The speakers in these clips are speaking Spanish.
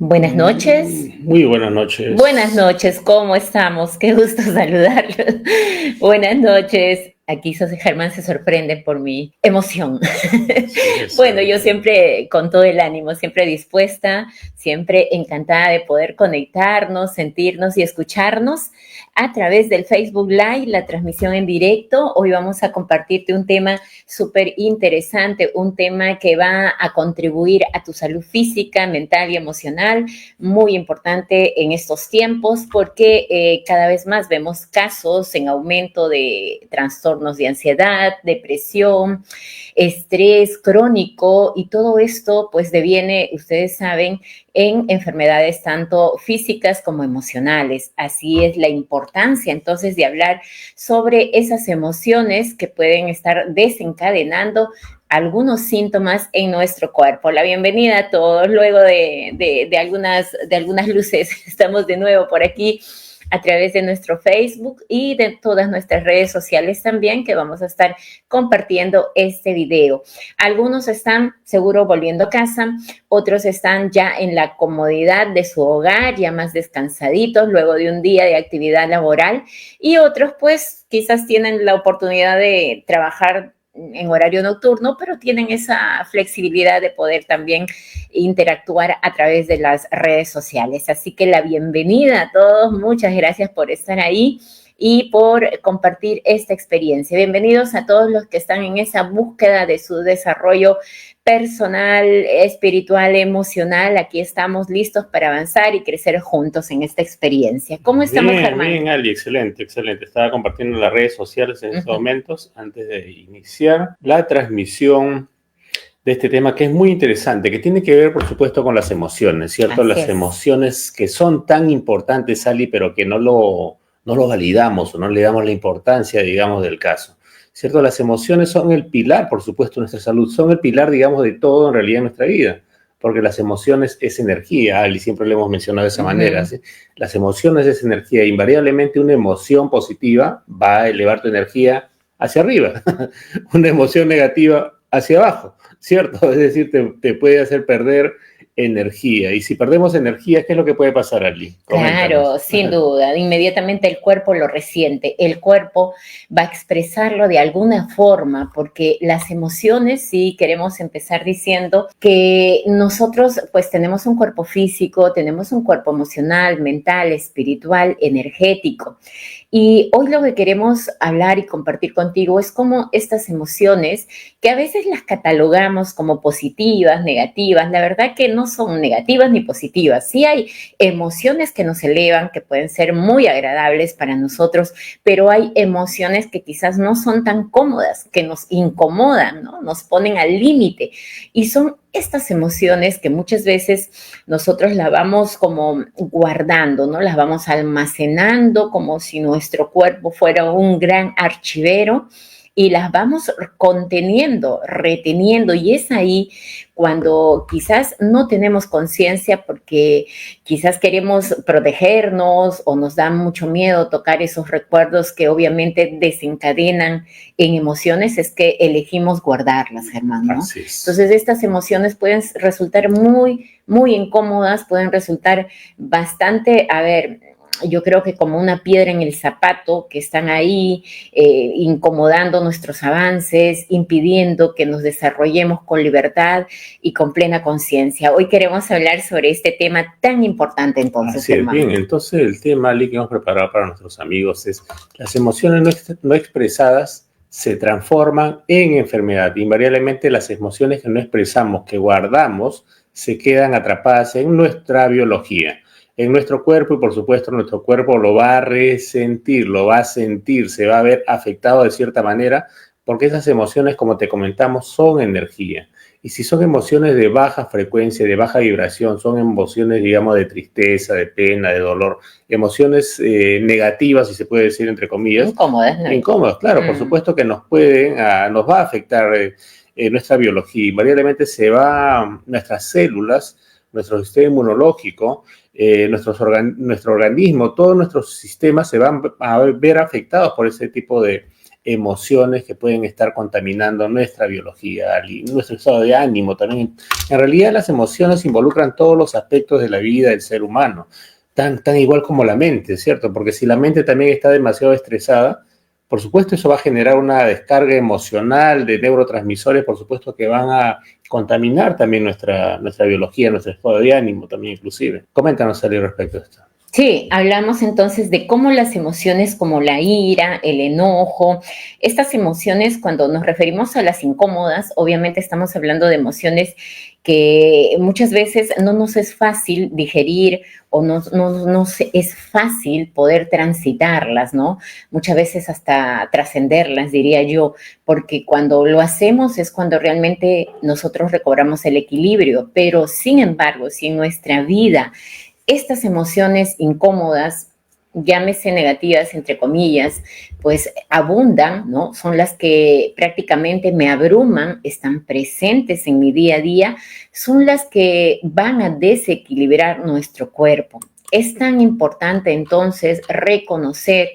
Buenas noches. Muy buenas noches. Buenas noches, ¿cómo estamos? Qué gusto saludarlos. Buenas noches. Aquí José Germán se sorprende por mi emoción. Sí, es, Bueno, yo siempre con todo el ánimo, siempre dispuesta, siempre encantada de poder conectarnos, sentirnos y escucharnos a través del Facebook Live, la transmisión en directo. Hoy vamos a compartirte un tema súper interesante, un tema que va a contribuir a tu salud física, mental y emocional, muy importante en estos tiempos porque cada vez más vemos casos en aumento de trastornos de ansiedad, depresión, estrés crónico y todo esto pues deviene, ustedes saben, en enfermedades tanto físicas como emocionales. Así es la importancia entonces de hablar sobre esas emociones que pueden estar desencadenando algunos síntomas en nuestro cuerpo. La bienvenida a todos. Luego de algunas luces, estamos de nuevo por aquí a través de nuestro Facebook y de todas nuestras redes sociales también, que vamos a estar compartiendo este video. Algunos están seguro volviendo a casa, otros están ya en la comodidad de su hogar, ya más descansaditos luego de un día de actividad laboral, y otros pues quizás tienen la oportunidad de trabajar en horario nocturno, pero tienen esa flexibilidad de poder también interactuar a través de las redes sociales. Así que la bienvenida a todos, muchas gracias por estar ahí y por compartir esta experiencia. Bienvenidos a todos los que están en esa búsqueda de su desarrollo personal, espiritual, emocional. Aquí estamos listos para avanzar y crecer juntos en esta experiencia. ¿Cómo estamos, bien, Germán? bien, Ali, excelente, excelente. Estaba compartiendo en las redes sociales en estos momentos antes de iniciar la transmisión de este tema que es muy interesante, que tiene que ver, por supuesto, con las emociones, ¿cierto? Así Las es. emociones que son tan importantes, Ali, pero que no lo validamos o no le damos la importancia, digamos, del caso. ¿Cierto? Las emociones son el pilar, por supuesto, de nuestra salud, son el pilar, digamos, de todo en realidad en nuestra vida, porque las emociones es energía, Ali, siempre lo hemos mencionado de esa manera, ¿sí? Las emociones es energía, invariablemente una emoción positiva va a elevar tu energía hacia arriba, una emoción negativa hacia abajo, ¿cierto? Es decir, te puede hacer perder energía. Y si perdemos energía, ¿qué es lo que puede pasar, Ali? Claro, Coméntanos. sin duda, inmediatamente el cuerpo lo resiente, el cuerpo va a expresarlo de alguna forma, porque las emociones, sí, queremos empezar diciendo que nosotros pues tenemos un cuerpo físico, tenemos un cuerpo emocional, mental, espiritual, energético. Y hoy lo que queremos hablar y compartir contigo es cómo estas emociones, que a veces las catalogamos como positivas, negativas, la verdad que no son negativas ni positivas. Sí hay emociones que nos elevan, que pueden ser muy agradables para nosotros, pero hay emociones que quizás no son tan cómodas, que nos incomodan, ¿no? Nos ponen al límite. Y son estas emociones que muchas veces nosotros las vamos como guardando, ¿no? Las vamos almacenando como si nuestro cuerpo fuera un gran archivero y las vamos conteniendo, reteniendo, y es ahí cuando quizás no tenemos conciencia porque quizás queremos protegernos o nos da mucho miedo tocar esos recuerdos que obviamente desencadenan en emociones, es que elegimos guardarlas, Germán, ¿no? Así es. Entonces estas emociones pueden resultar muy incómodas, pueden resultar bastante, a ver, yo creo que como una piedra en el zapato, que están ahí incomodando nuestros avances, impidiendo que nos desarrollemos con libertad y con plena conciencia. Hoy queremos hablar sobre este tema tan importante entonces, Así es, Germán. bien. Entonces el tema, Ali, que hemos preparado para nuestros amigos es las emociones no expresadas se transforman en enfermedad. Invariablemente las emociones que no expresamos, que guardamos, se quedan atrapadas en nuestra biología, en nuestro cuerpo, y por supuesto nuestro cuerpo lo va a resentir, lo va a sentir, se va a ver afectado de cierta manera, porque esas emociones, como te comentamos, son energía. Y si son emociones de baja frecuencia, de baja vibración, son emociones, digamos, de tristeza, de pena, de dolor, emociones negativas, si se puede decir entre comillas. Incómodas, ¿no? Incómodas, claro, por supuesto que nos va a afectar nuestra biología. Invariablemente nuestras células, nuestro sistema inmunológico, nuestro organismo, todos nuestros sistemas se van a ver afectados por ese tipo de emociones que pueden estar contaminando nuestra biología, nuestro estado de ánimo también. En realidad las emociones involucran todos los aspectos de la vida del ser humano, tan igual como la mente, ¿cierto? Porque si la mente también está demasiado estresada, por supuesto eso va a generar una descarga emocional de neurotransmisores, por supuesto que van a contaminar también nuestra biología, nuestro estado de ánimo también inclusive. Coméntanos, Ali, respecto a esto. Sí, hablamos entonces de cómo las emociones como la ira, el enojo, estas emociones, cuando nos referimos a las incómodas, obviamente estamos hablando de emociones que muchas veces no nos es fácil digerir o no es fácil poder transitarlas, ¿no? Muchas veces hasta trascenderlas, diría yo, porque cuando lo hacemos es cuando realmente nosotros recobramos el equilibrio, pero sin embargo, si en nuestra vida estas emociones incómodas, llámese negativas, entre comillas, pues abundan, ¿no? Son las que prácticamente me abruman, están presentes en mi día a día, son las que van a desequilibrar nuestro cuerpo. Es tan importante entonces reconocer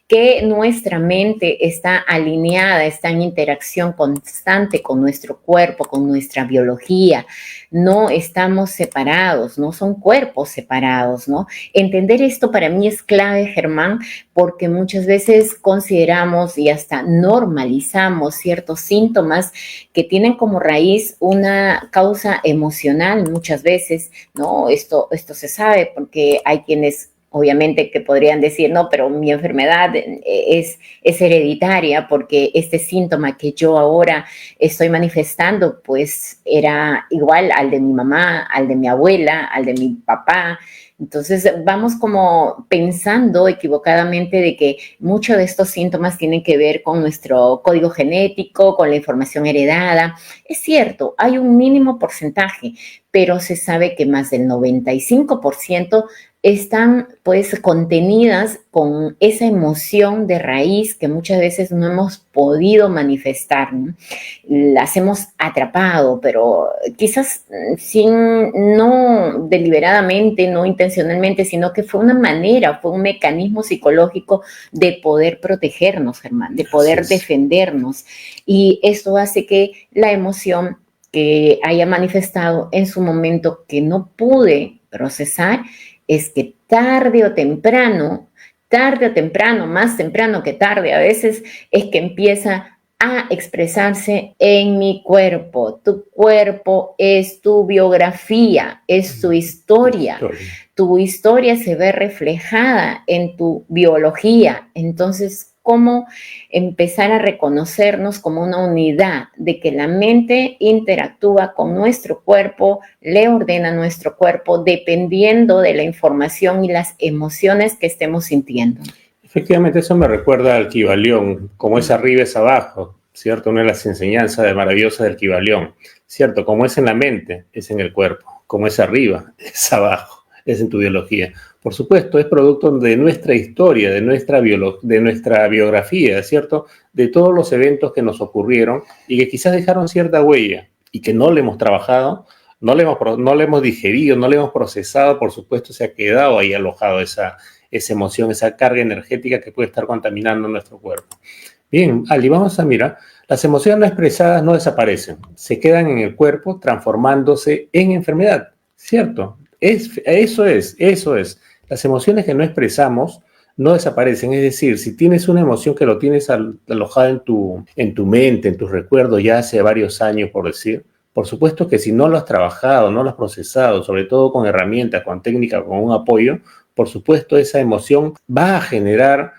que nuestra mente está alineada, está en interacción constante con nuestro cuerpo, con nuestra biología. No estamos separados, no son cuerpos separados, ¿no? Entender esto para mí es clave, Germán, porque muchas veces consideramos y hasta normalizamos ciertos síntomas que tienen como raíz una causa emocional muchas veces, ¿no? Esto se sabe porque hay quienes obviamente que podrían decir, no, pero mi enfermedad es hereditaria porque este síntoma que yo ahora estoy manifestando, pues era igual al de mi mamá, al de mi abuela, al de mi papá. Entonces vamos como pensando equivocadamente de que muchos de estos síntomas tienen que ver con nuestro código genético, con la información heredada. Es cierto, hay un mínimo porcentaje, pero se sabe que más del 95% están pues contenidas con esa emoción de raíz que muchas veces no hemos podido manifestar, ¿no? Las hemos atrapado, pero quizás no deliberadamente, no intencionalmente, sino que fue una manera, fue un mecanismo psicológico de poder protegernos, Germán, de poder defendernos. Y esto hace que la emoción que haya manifestado en su momento que no pude procesar, es que tarde o temprano, más temprano que tarde a veces, es que empieza a expresarse en mi cuerpo. Tu cuerpo es tu biografía, es tu historia. Tu historia se ve reflejada en tu biología. Entonces, ¿cómo empezar a reconocernos como una unidad de que la mente interactúa con nuestro cuerpo, le ordena a nuestro cuerpo dependiendo de la información y las emociones que estemos sintiendo? Efectivamente, eso me recuerda al Kybalión, como es arriba es abajo, ¿cierto? Una de las enseñanzas maravillosas del Kybalión, ¿cierto? Como es en la mente, es en el cuerpo, como es arriba, es abajo, es en tu biología. Por supuesto, es producto de nuestra historia, de nuestra biografía, ¿cierto? De todos los eventos que nos ocurrieron y que quizás dejaron cierta huella y que no le hemos trabajado, no le hemos digerido, no le hemos procesado, por supuesto, se ha quedado ahí alojado esa emoción, esa carga energética que puede estar contaminando nuestro cuerpo. Bien, Ali, vamos a mirar. Las emociones no expresadas no desaparecen, se quedan en el cuerpo transformándose en enfermedad, ¿cierto? Eso es. Las emociones que no expresamos no desaparecen. Es decir, si tienes una emoción que lo tienes alojada en tu mente, en tus recuerdos ya hace varios años, por decir, por supuesto que si no lo has trabajado, no lo has procesado, sobre todo con herramientas, con técnicas, con un apoyo, por supuesto esa emoción va a generar,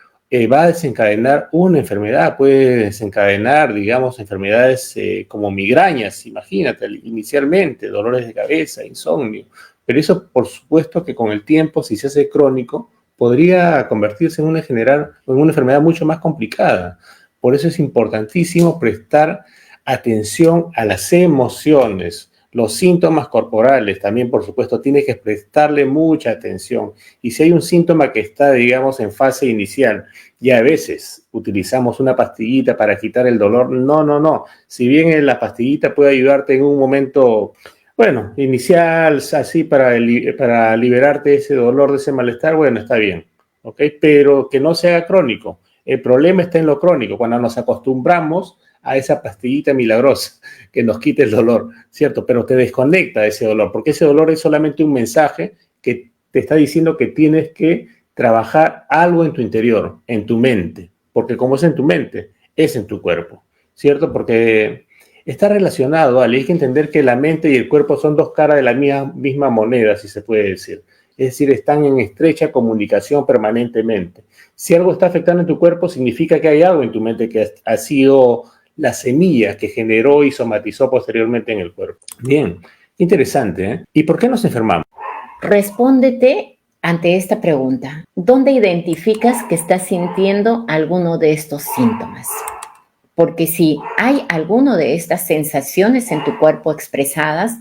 va a desencadenar una enfermedad, puede desencadenar, digamos, enfermedades como migrañas, imagínate, inicialmente, dolores de cabeza, insomnio. Pero eso, por supuesto, que con el tiempo, si se hace crónico, podría convertirse en una enfermedad mucho más complicada. Por eso es importantísimo prestar atención a las emociones, los síntomas corporales. También, por supuesto, tienes que prestarle mucha atención. Y si hay un síntoma que está, digamos, en fase inicial, y a veces utilizamos una pastillita para quitar el dolor, no. Si bien la pastillita puede ayudarte en un momento, bueno, inicial, así para liberarte de ese dolor, de ese malestar, bueno, está bien, ¿ok? Pero que no sea crónico. El problema está en lo crónico, cuando nos acostumbramos a esa pastillita milagrosa que nos quite el dolor, ¿cierto? Pero te desconecta de ese dolor, porque ese dolor es solamente un mensaje que te está diciendo que tienes que trabajar algo en tu interior, en tu mente, porque como es en tu mente, es en tu cuerpo, ¿cierto? Porque está relacionado, Ale, hay que entender que la mente y el cuerpo son dos caras de la misma moneda, si se puede decir. Es decir, están en estrecha comunicación permanentemente. Si algo está afectando en tu cuerpo, significa que hay algo en tu mente que ha sido la semilla que generó y somatizó posteriormente en el cuerpo. Bien, interesante, ¿eh? ¿Y por qué nos enfermamos? Respóndete ante esta pregunta. ¿Dónde identificas que estás sintiendo alguno de estos síntomas? Porque si hay alguno de estas sensaciones en tu cuerpo expresadas,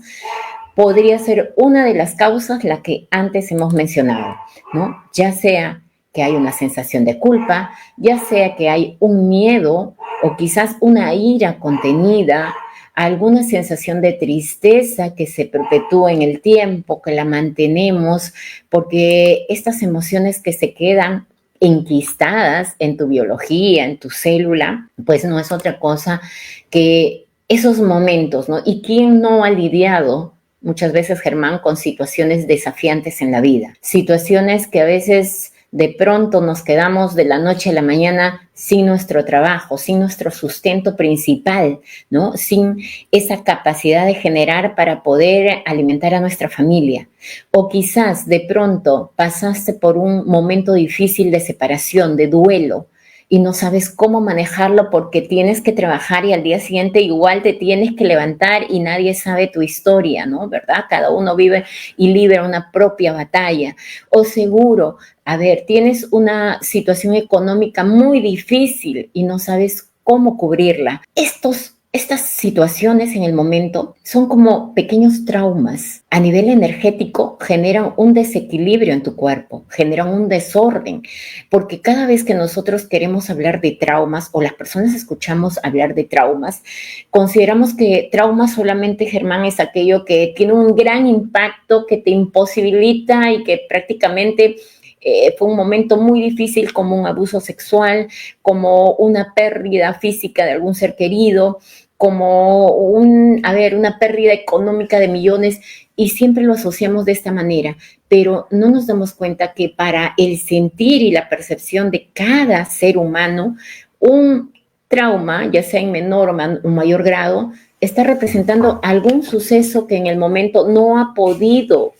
podría ser una de las causas la que antes hemos mencionado, ¿no? Ya sea que hay una sensación de culpa, ya sea que hay un miedo o quizás una ira contenida, alguna sensación de tristeza que se perpetúa en el tiempo, que la mantenemos, porque estas emociones que se quedan enquistadas en tu biología, en tu célula, pues no es otra cosa que esos momentos, ¿no? ¿Y quién no ha lidiado muchas veces, Germán, con situaciones desafiantes en la vida? Situaciones que a veces de pronto nos quedamos de la noche a la mañana sin nuestro trabajo, sin nuestro sustento principal, ¿no? Sin esa capacidad de generar para poder alimentar a nuestra familia. O quizás de pronto pasaste por un momento difícil de separación, de duelo, y no sabes cómo manejarlo porque tienes que trabajar y al día siguiente igual te tienes que levantar y nadie sabe tu historia, ¿no? ¿Verdad? Cada uno vive y libra una propia batalla. O seguro, a ver, tienes una situación económica muy difícil y no sabes cómo cubrirla. Estas situaciones en el momento son como pequeños traumas. A nivel energético generan un desequilibrio en tu cuerpo, generan un desorden, porque cada vez que nosotros queremos hablar de traumas o las personas escuchamos hablar de traumas, consideramos que trauma solamente, Germán, es aquello que tiene un gran impacto, que te imposibilita y que prácticamente fue un momento muy difícil, como un abuso sexual, como una pérdida física de algún ser querido, como una pérdida económica de millones, y siempre lo asociamos de esta manera, pero no nos damos cuenta que para el sentir y la percepción de cada ser humano, un trauma, ya sea en menor o mayor grado, está representando algún suceso que en el momento no ha podido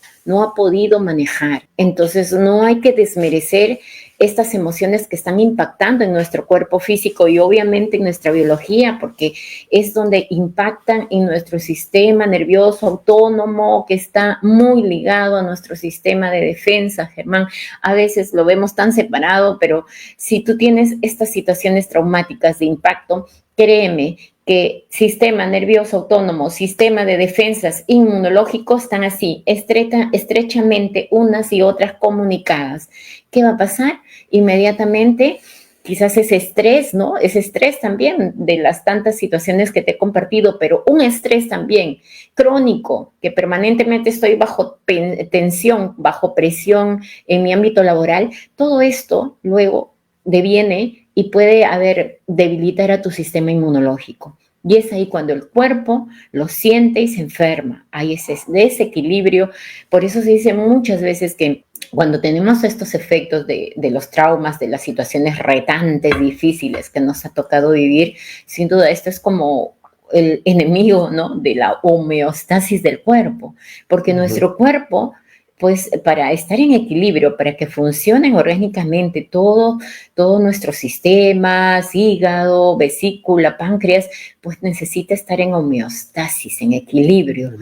manejar. Entonces no hay que desmerecer estas emociones que están impactando en nuestro cuerpo físico y obviamente en nuestra biología, porque es donde impactan en nuestro sistema nervioso autónomo, que está muy ligado a nuestro sistema de defensa, Germán. A veces lo vemos tan separado, pero si tú tienes estas situaciones traumáticas de impacto, créeme que sistema nervioso autónomo, sistema de defensas inmunológicos están así, estrechamente unas y otras comunicadas. ¿Qué va a pasar? Inmediatamente, quizás ese estrés, ¿no? Ese estrés también de las tantas situaciones que te he compartido, pero un estrés también crónico, que permanentemente estoy bajo tensión, bajo presión en mi ámbito laboral, todo esto luego deviene y puede debilitar a tu sistema inmunológico. Y es ahí cuando el cuerpo lo siente y se enferma. Hay ese desequilibrio. Por eso se dice muchas veces que cuando tenemos estos efectos de los traumas, de las situaciones retantes, difíciles que nos ha tocado vivir, sin duda esto es como el enemigo, ¿no?, de la homeostasis del cuerpo, porque nuestro cuerpo, pues para estar en equilibrio, para que funcionen orgánicamente todos nuestros sistemas, hígado, vesícula, páncreas, pues necesita estar en homeostasis, en equilibrio,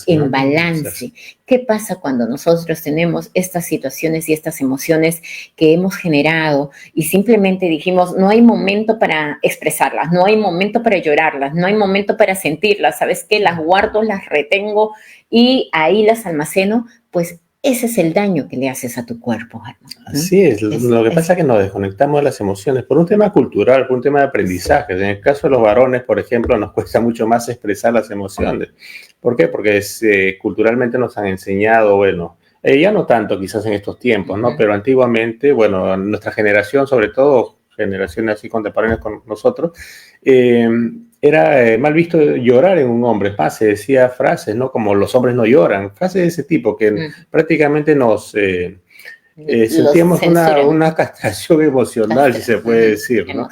en balance. ¿Qué pasa cuando nosotros tenemos estas situaciones y estas emociones que hemos generado y simplemente dijimos, no hay momento para expresarlas, no hay momento para llorarlas, no hay momento para sentirlas, ¿sabes qué? Las guardo, las retengo y ahí las almaceno, pues ese es el daño que le haces a tu cuerpo. Así es. Lo que pasa es que nos desconectamos de las emociones por un tema cultural, por un tema de aprendizaje. En el caso de los varones, por ejemplo, nos cuesta mucho más expresar las emociones. ¿Por qué? Porque culturalmente nos han enseñado, bueno, ya no tanto quizás en estos tiempos, ¿no? Pero antiguamente, bueno, nuestra generación sobre todo, generaciones así contemporáneas con nosotros, era mal visto llorar en un hombre. Es más, se decía frases, ¿no? Como los hombres no lloran, frases de ese tipo que prácticamente nos sentíamos una castración emocional, si se puede decir, ¿no?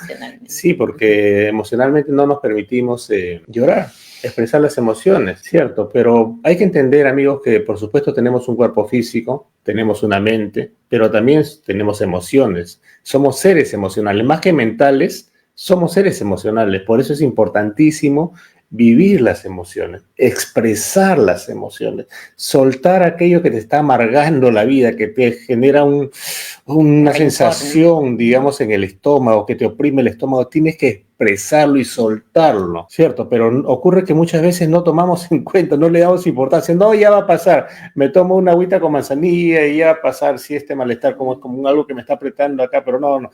Sí, porque emocionalmente no nos permitimos llorar, expresar las emociones, ¿cierto? Pero hay que entender, amigos, que por supuesto tenemos un cuerpo físico, tenemos una mente, pero también tenemos emociones. Somos seres emocionales, más que mentales, somos seres emocionales. Por eso es importantísimo vivir las emociones, expresar las emociones, soltar aquello que te está amargando la vida, que te genera una sensación, digamos, en el estómago, que te oprime el estómago. Tienes que expresarlo y soltarlo, ¿cierto? Pero ocurre que muchas veces no tomamos en cuenta, no le damos importancia. No, ya va a pasar, me tomo una agüita con manzanilla y ya va a pasar si este malestar como algo que me está apretando acá, pero no.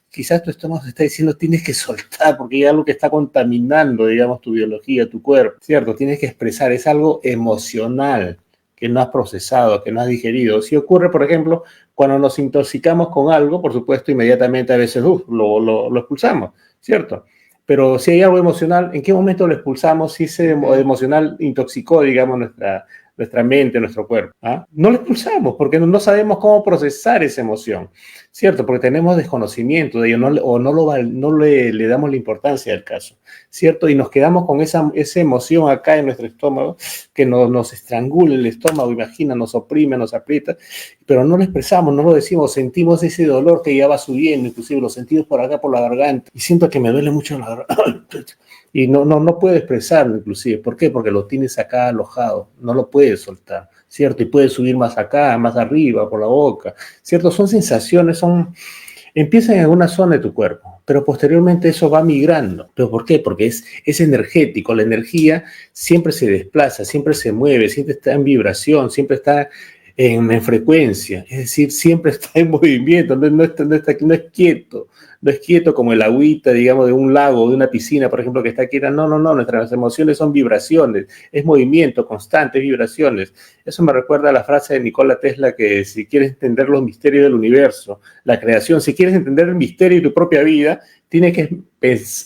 Quizás tu estómago te está diciendo tienes que soltar porque hay algo que está contaminando, digamos, tu biología, tu cuerpo, ¿cierto? Tienes que expresar, es algo emocional que no has procesado, que no has digerido. Si ocurre, por ejemplo, cuando nos intoxicamos con algo, por supuesto, inmediatamente a veces lo expulsamos, ¿cierto? Pero si hay algo emocional, ¿en qué momento lo expulsamos? Si ese emocional intoxicó, digamos, nuestra mente, nuestro cuerpo. ¿Ah? No lo expulsamos porque no sabemos cómo procesar esa emoción, ¿cierto? Porque tenemos desconocimiento de ello no le damos la importancia al caso, ¿cierto? Y nos quedamos con esa emoción acá en nuestro estómago que nos estrangula el estómago, imagina, nos oprime, nos aprieta, pero no lo expresamos, no lo decimos, sentimos ese dolor que ya va subiendo, inclusive lo sentimos por acá, por la garganta, y siento que me duele mucho la garganta. Y no puede expresarlo inclusive. ¿Por qué? Porque lo tienes acá alojado, no lo puedes soltar, ¿cierto? Y puede subir más acá, más arriba, por la boca, ¿cierto? Son sensaciones, empiezan en una zona de tu cuerpo, pero posteriormente eso va migrando. ¿Pero por qué? Porque es energético, la energía siempre se desplaza, siempre se mueve, siempre está en vibración, siempre está en frecuencia, es decir, siempre está en movimiento, no es quieto. No es quieto como el agüita, digamos, de un lago, de una piscina, por ejemplo, que está quieta. No, nuestras emociones son vibraciones, es movimiento constante, vibraciones. Eso me recuerda a la frase de Nikola Tesla que si quieres entender los misterios del universo, la creación, si quieres entender el misterio de tu propia vida, tienes que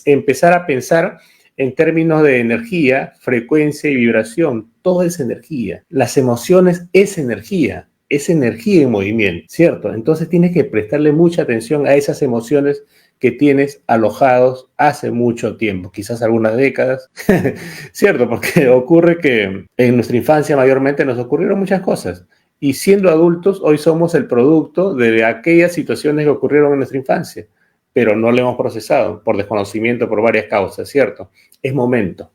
empezar a pensar en términos de energía, frecuencia y vibración. Todo es energía. Las emociones es energía en movimiento, ¿cierto? Entonces tienes que prestarle mucha atención a esas emociones que tienes alojados hace mucho tiempo, quizás algunas décadas, ¿cierto? Porque ocurre que en nuestra infancia mayormente nos ocurrieron muchas cosas y siendo adultos hoy somos el producto de aquellas situaciones que ocurrieron en nuestra infancia, pero no le hemos procesado por desconocimiento, por varias causas, ¿cierto? Es momento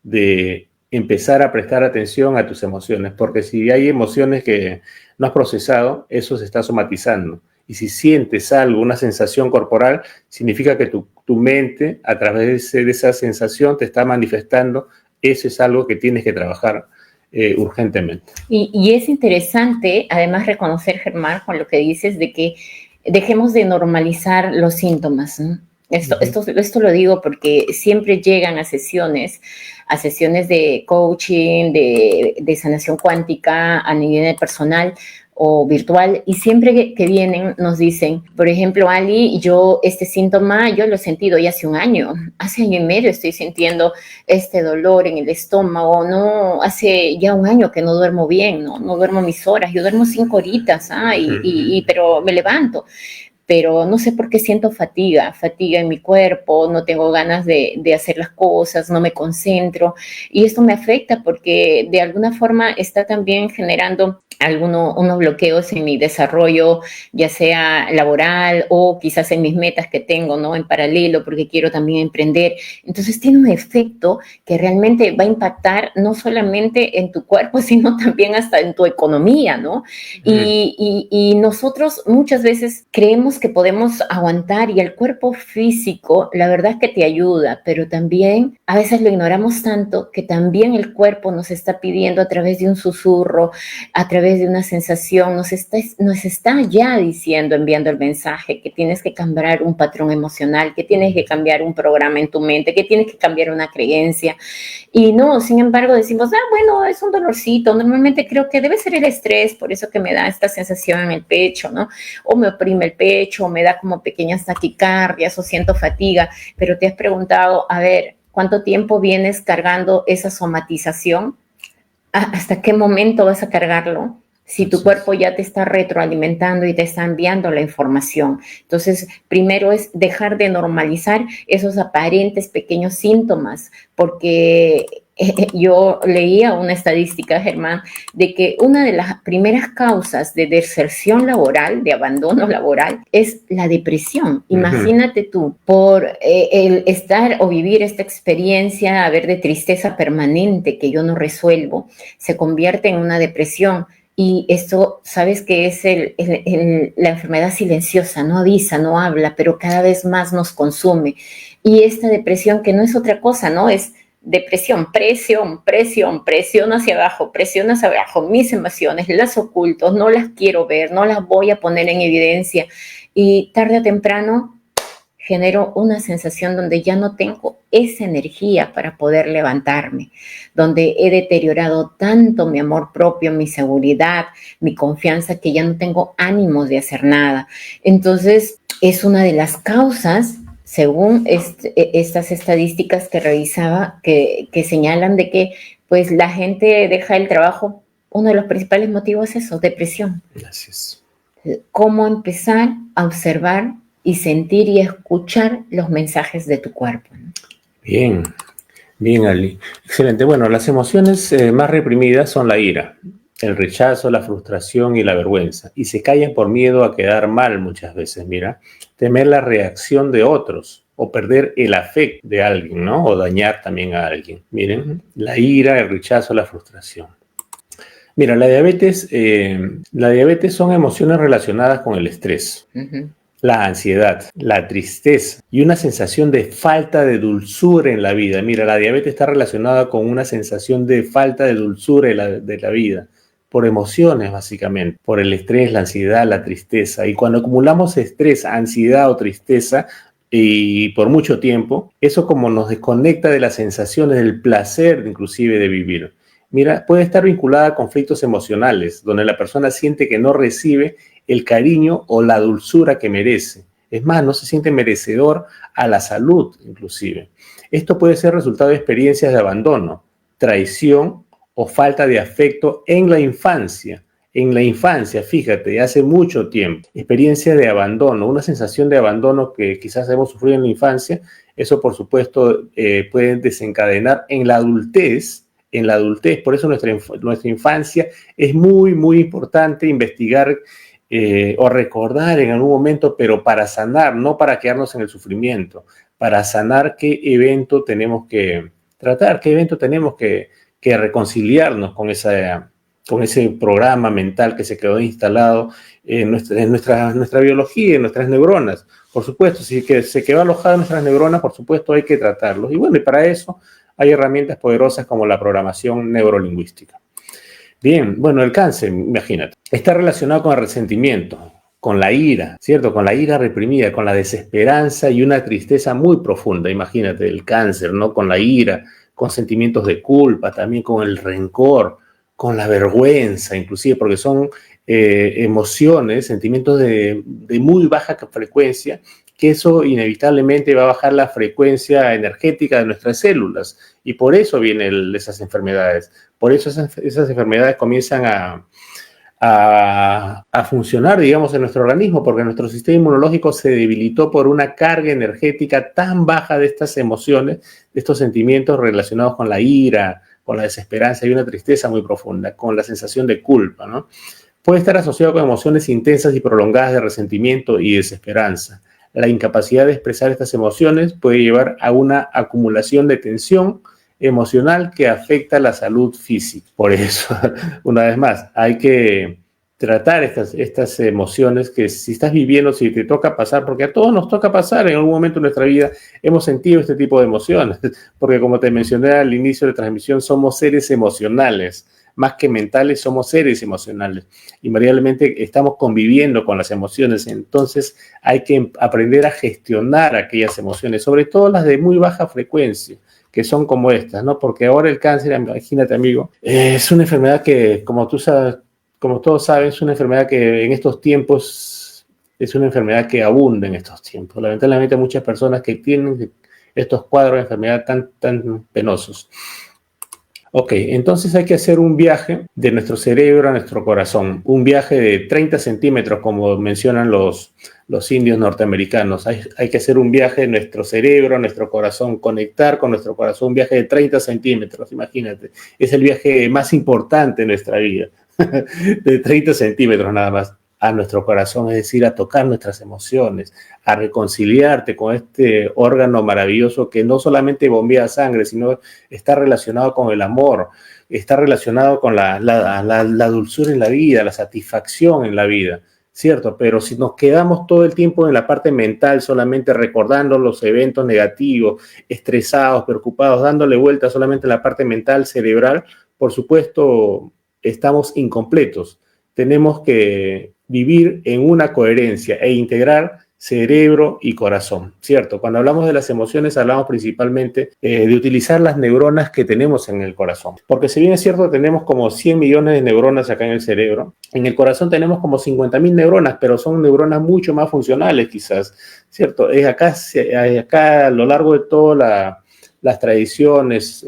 de empezar a prestar atención a tus emociones, porque si hay emociones que no has procesado, eso se está somatizando. Y si sientes algo, una sensación corporal, significa que tu mente, a través de esa sensación, te está manifestando. Eso es algo que tienes que trabajar urgentemente. Y es interesante, además, reconocer, Germán, con lo que dices, de que dejemos de normalizar los síntomas, ¿no? Esto lo digo porque siempre llegan a sesiones de coaching, de sanación cuántica a nivel personal o virtual, y siempre que vienen nos dicen, por ejemplo, Ali, yo este síntoma yo lo he sentido ya hace un año y medio estoy sintiendo este dolor en el estómago, no, hace ya un año que no duermo bien, no duermo mis horas, yo duermo 5 horitas, pero me levanto. Pero no sé por qué siento fatiga en mi cuerpo, no tengo ganas de hacer las cosas, no me concentro, y esto me afecta porque de alguna forma está también generando unos bloqueos en mi desarrollo, ya sea laboral o quizás en mis metas que tengo, ¿no? En paralelo, porque quiero también emprender. Entonces tiene un efecto que realmente va a impactar no solamente en tu cuerpo, sino también hasta en tu economía, ¿no? Y nosotros muchas veces creemos que podemos aguantar y el cuerpo físico, la verdad es que te ayuda, pero también a veces lo ignoramos tanto que también el cuerpo nos está pidiendo a través de un susurro, a través de una sensación, nos está ya diciendo, enviando el mensaje que tienes que cambiar un patrón emocional, que tienes que cambiar un programa en tu mente, que tienes que cambiar una creencia. Y no, sin embargo, decimos, bueno, es un dolorcito, normalmente creo que debe ser el estrés, por eso que me da esta sensación en el pecho, ¿no? O me oprime el pecho, pecho, o me da como pequeñas taquicardias o siento fatiga, pero te has preguntado, a ver, ¿cuánto tiempo vienes cargando esa somatización? ¿Hasta qué momento vas a cargarlo? Si tu cuerpo ya te está retroalimentando y te está enviando la información. Entonces, primero es dejar de normalizar esos aparentes pequeños síntomas, porque yo leía una estadística, Germán, de que una de las primeras causas de deserción laboral, de abandono laboral, es la depresión. Imagínate tú, por el estar o vivir esta experiencia, a ver, de tristeza permanente que yo no resuelvo, se convierte en una depresión. Y esto, sabes que es la enfermedad silenciosa, no avisa, no habla, pero cada vez más nos consume. Y esta depresión que no es otra cosa, ¿no? Es depresión, presión hacia abajo, mis emociones, las oculto, no las quiero ver, no las voy a poner en evidencia. Y tarde o temprano genero una sensación donde ya no tengo esa energía para poder levantarme, donde he deteriorado tanto mi amor propio, mi seguridad, mi confianza, que ya no tengo ánimos de hacer nada. Entonces, es una de las causas, según estas estadísticas que revisaba, que señalan de que pues la gente deja el trabajo. Uno de los principales motivos es eso, depresión. Gracias. ¿Cómo empezar a observar y sentir y escuchar los mensajes de tu cuerpo? Bien, bien, Ali. Excelente. Bueno, las emociones más reprimidas son la ira, el rechazo, la frustración y la vergüenza. Y se callan por miedo a quedar mal muchas veces, mira. Temer la reacción de otros o perder el afecto de alguien, ¿no? O dañar también a alguien. Miren, la ira, el rechazo, la frustración. Mira, la diabetes son emociones relacionadas con el estrés. La ansiedad, la tristeza y una sensación de falta de dulzura en la vida. Mira, la diabetes está relacionada con una sensación de falta de dulzura de la vida, por emociones básicamente, por el estrés, la ansiedad, la tristeza. Y cuando acumulamos estrés, ansiedad o tristeza, y por mucho tiempo, eso como nos desconecta de las sensaciones, del placer inclusive de vivir. Mira, puede estar vinculada a conflictos emocionales, donde la persona siente que no recibe el cariño o la dulzura que merece. Es más, no se siente merecedor a la salud, inclusive. Esto puede ser resultado de experiencias de abandono, traición o falta de afecto en la infancia. En la infancia, fíjate, hace mucho tiempo. Experiencia de abandono, una sensación de abandono que quizás hemos sufrido en la infancia. Eso, por supuesto, puede desencadenar en la adultez. Por eso nuestra infancia es muy, muy importante investigar o recordar en algún momento, pero para sanar, no para quedarnos en el sufrimiento, para sanar qué evento tenemos que tratar, qué evento tenemos que reconciliarnos con ese programa mental que se quedó instalado en nuestra biología, en nuestras neuronas. Por supuesto, si que se quedó alojado en nuestras neuronas, por supuesto hay que tratarlos. Y bueno, y para eso hay herramientas poderosas como la programación neurolingüística. Bien, bueno, el cáncer, imagínate, está relacionado con el resentimiento, con la ira, ¿cierto? Con la ira reprimida, con la desesperanza y una tristeza muy profunda. Imagínate, el cáncer, ¿no? Con la ira, con sentimientos de culpa, también con el rencor, con la vergüenza, inclusive, porque son emociones, sentimientos de muy baja frecuencia, que eso inevitablemente va a bajar la frecuencia energética de nuestras células, y por eso vienen esas enfermedades. Por eso esas enfermedades comienzan a funcionar, digamos, en nuestro organismo, porque nuestro sistema inmunológico se debilitó por una carga energética tan baja de estas emociones, de estos sentimientos relacionados con la ira, con la desesperanza y una tristeza muy profunda, con la sensación de culpa, ¿no? Puede estar asociado con emociones intensas y prolongadas de resentimiento y desesperanza. La incapacidad de expresar estas emociones puede llevar a una acumulación de tensión emocional que afecta la salud física. Por eso, una vez más, hay que tratar estas emociones que si estás viviendo, si te toca pasar, porque a todos nos toca pasar en algún momento de nuestra vida, hemos sentido este tipo de emociones, porque como te mencioné al inicio de la transmisión, somos seres emocionales. Más que mentales, somos seres emocionales. Invariablemente estamos conviviendo con las emociones, entonces hay que aprender a gestionar aquellas emociones, sobre todo las de muy baja frecuencia, que son como estas, ¿no? Porque ahora el cáncer, imagínate, amigo, es una enfermedad que, como todos saben, es una enfermedad que en estos tiempos Es una enfermedad que abunda en estos tiempos. Lamentablemente hay muchas personas que tienen estos cuadros de enfermedad tan penosos. Ok, entonces hay que hacer un viaje de nuestro cerebro a nuestro corazón, un viaje de 30 centímetros, como mencionan los indios norteamericanos. Hay que hacer un viaje de nuestro cerebro a nuestro corazón, conectar con nuestro corazón, un viaje de 30 centímetros, imagínate. Es el viaje más importante de nuestra vida, de 30 centímetros nada más, a nuestro corazón, es decir, a tocar nuestras emociones, a reconciliarte con este órgano maravilloso que no solamente bombea sangre, sino está relacionado con el amor, está relacionado con la dulzura en la vida, la satisfacción en la vida, ¿cierto? Pero si nos quedamos todo el tiempo en la parte mental, solamente recordando los eventos negativos, estresados, preocupados, dándole vuelta solamente a la parte mental, cerebral, por supuesto, estamos incompletos. Tenemos que vivir en una coherencia e integrar cerebro y corazón, ¿cierto? Cuando hablamos de las emociones, hablamos principalmente de utilizar las neuronas que tenemos en el corazón. Porque si bien es cierto, tenemos como 100 millones de neuronas acá en el cerebro, en el corazón tenemos como 50.000 neuronas, pero son neuronas mucho más funcionales quizás, ¿cierto? Es acá a lo largo de toda las tradiciones